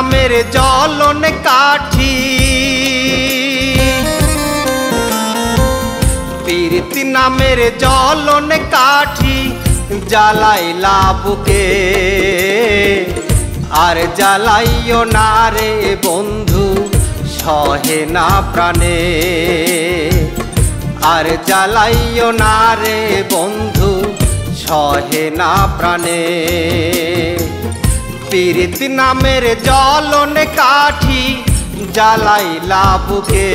নামের জ্বলন কাঠি, প্রীতি নামের জ্বলন কাঠি জ্বালাইলা বুকে। আর জ্বালাইও না রে বন্ধু সহে না প্রাণে, আর জ্বালাইও না রে বন্ধু সহে না প্রাণে। প্রীতি নামের জ্বলন কাঠি জ্বালাইলা বুকে,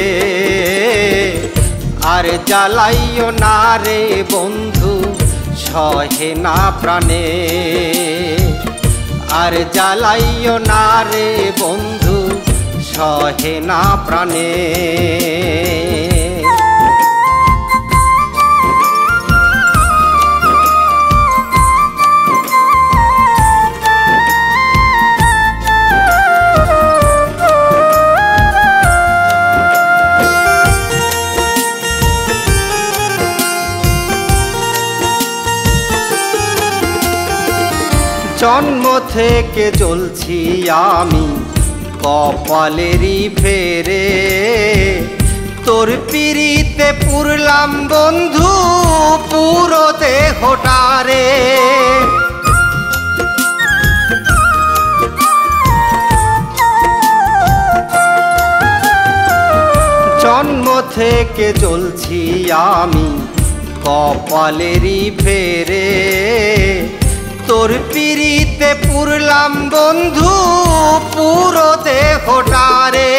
আর জ্বালাইও না রে বন্ধু সহে না প্রাণে, আর জ্বালাইও না রে বন্ধু সহে না প্রাণে। জন্ম থেকে জ্বলছি আমি কপালেরই ফেরে, তোর পিড়িতে পুরলাম বন্ধু পুরো দেহটারে। জন্ম থেকে জ্বলছি আমি কপালেরই ফেরে, তোর পিড়িতে পুরলাম বন্ধু পুরো দেহটারে।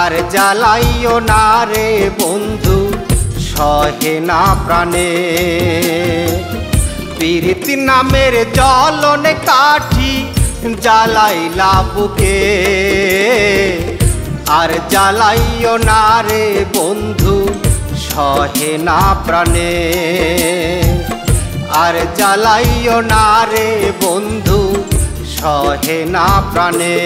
আর জ্বালাইও না রে বন্ধু সহে না প্রাণে, প্রীতি নামের জ্বলন কাঠি জ্বালাইলা বুকে। আর জ্বালাইও না রে বন্ধু সহে না প্রাণে, আর জ্বালাইও না রে বন্ধু সহে না প্রাণে।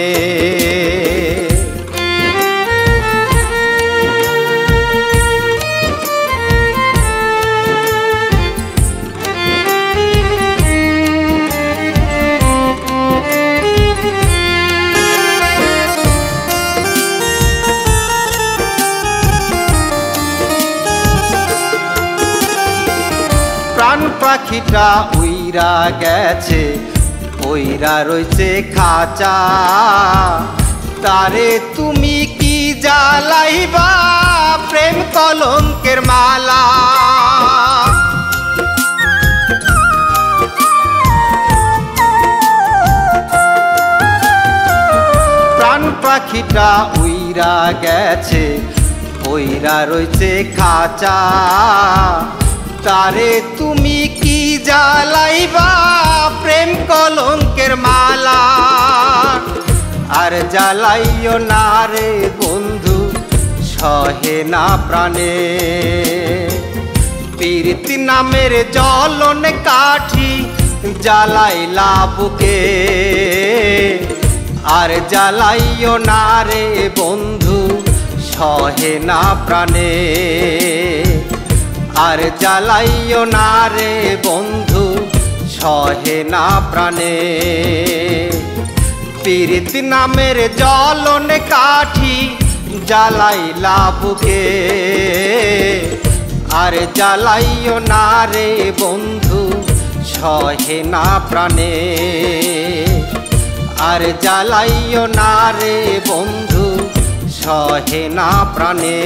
প্রাণ পাখিটা উইরা গেছে, ওইরা রয়েছে খাঁচা, তারে তুমি কি জ্বালাইবা প্রেম কলঙ্কের মালা। প্রাণ পাখিটা উইরা গেছে, ওইরা রয়েছে খাঁচা, তারে তুমি কি জ্বালাইবা প্রেম কলঙ্কের মালা। আর জ্বালাইও না রে বন্ধু সহে না প্রাণে, প্রীতি নামের জ্বলন কাঠি জ্বালাইলা বুকে। আর জ্বালাইও না রে বন্ধু সহে না প্রাণে, আর জ্বালাইও না রে বন্ধু সহে না প্রাণে। প্রীতি নামের জ্বলন কাঠি জ্বালাইলা বুকে। আর জ্বালাইও না রে বন্ধু সহে না প্রাণে, আর জ্বালাইও না রে বন্ধু সহে না প্রাণে।